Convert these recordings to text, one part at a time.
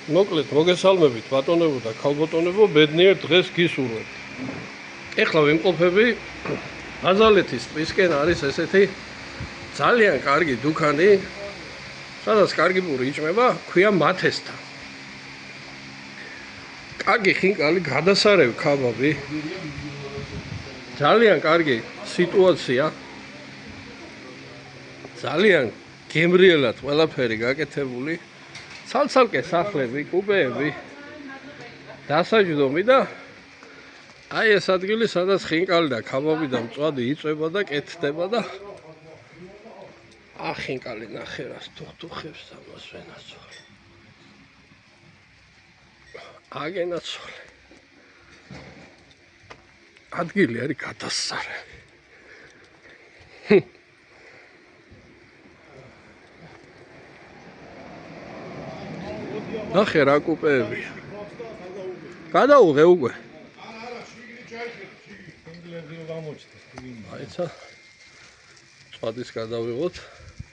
მოკლედ მოგესალმებით ბატონებო და ქალბატონებო, ბედნიერ დღეს გისურვებთ. ეხლა ვიმყოფები ბაზალეთის ტბისკენ არის ესეთი ძალიან კარგი დუქანი, სადაც კარგი პური იჭმება, ქვია მათესთა. კარგი ხინკალი, გადასარევი ქაბაბი. ძალიან კარგი სიტუაცია. ძალიან გემრიელად ყველაფერი გაკეთებული. ცალ-ცალკე სახლები, კუპეები, დასაჯდომი და აი ეს ადგილი, სადაც ხინკალი და ქაბაბი და მწვადი იწვება და კეთდება და ხინკალი ნახე რას თუხთუხებს ამას ვენაცვალე. აგენაცვალე. ადგილი არის გადასარევი. ნახე რა კუპეებია. გადაუღე უკვე. აიცა წვადის გადავიღოთ.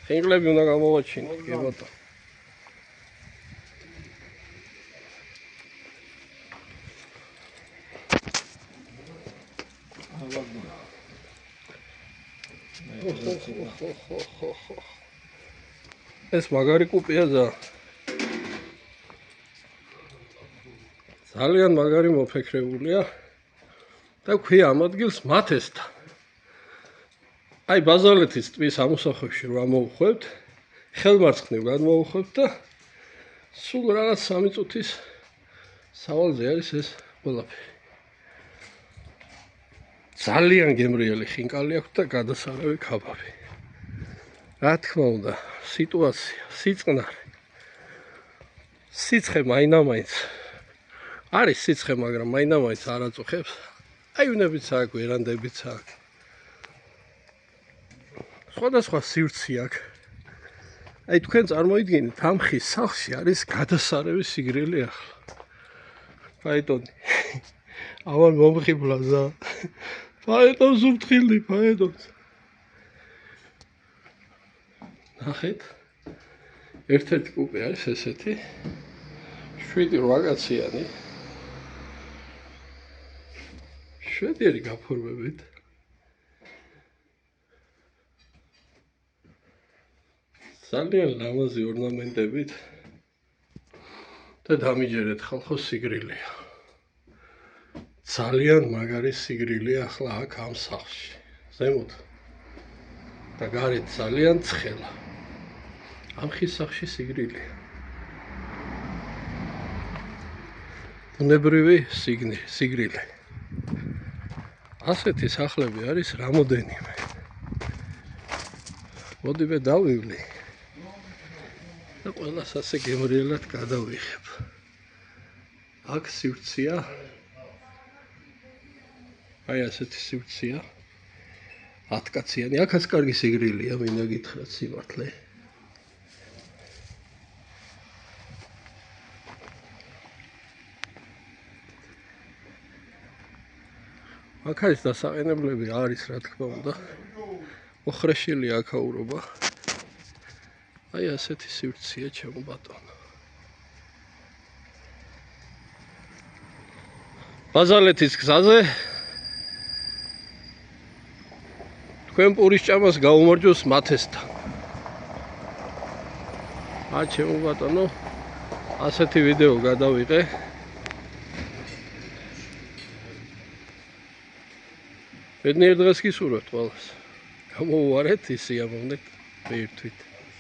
ხინკლები უნდა გამოვაჩინოთ, კი ბატონო. ეს მაგარი კუპია ძალიან მაგარი მოფექრებულია და ქვია ამ ადგილს მათესთა. აი ბაზალეთის ტბის ამოსახვევში რა მოვუხვევთ, ხელმარცხნივ გადმოვუხვევთ და სულ რაღაც 3 წუთის სავალზე არის ეს ყველაფერი. ძალიან გემრიელი ხინკალი აქვს და გადასარევი ქაბაბი. რა თქმა უნდა, სიტუაცია, სიწყნარე. სიცხე მაინამაინც არის სიცხე, მაგრამ მაინამაინც არ აწუხებს. აი უნებიც აქვს, ვერანდებიც აქვს. სხვადასხვა სივრცე აქვს. აი თქვენ წარმოიდგინეთ, ამ ხის სახლში არის გადასარევი სიგრილი ახლა. ფაეტონი. ამან მომხიბლაზა. ფაეტონს უფრთხილდი, ფაეტონს. ნახეთ. ერთ-ერთი კუპე არის ესეთი. 7-8 კაციანი. შვედიერი გაფორმებით. ძალიან ლამაზი ორნამენტებით და დამიჯერეთ ხალხო სიგრილია. ძალიან მაგარი სიგრილია ახლა აქ ამ სახლში. ზემოთ და გარეთ ძალიან ცხელა. ამ ხის სახლში სიგრილია. ბუნებრივი სიგრილი. ასეთი სახლები არის რამოდენიმე. მოდივე დავივლი და ყველას ასე გემრიელად გადავიღებ. აქ სივრცეა. აი ასეთი სივრცეა. 10 კაციანი. აქაც კარგი სიგრილია, მინდა გითხრათ სიმართლე. აქ არის დასაყენებლები, არის რა თქმა უნდა. ოხრეშილი აქაურობა. აი ასეთი სივრცეა ჩემო ბატონო. ბაზალეთის გზაზე თქვენ პურის ჭამას გაუმარჯოს მათესთა. ჩემო ბატონო, ასეთი ვიდეო გადავიღე. ბედნიერ დღეს გისურვებთ ყველას. გამოუვარეთ, ისე ამოვნეთ, ვეირთვით.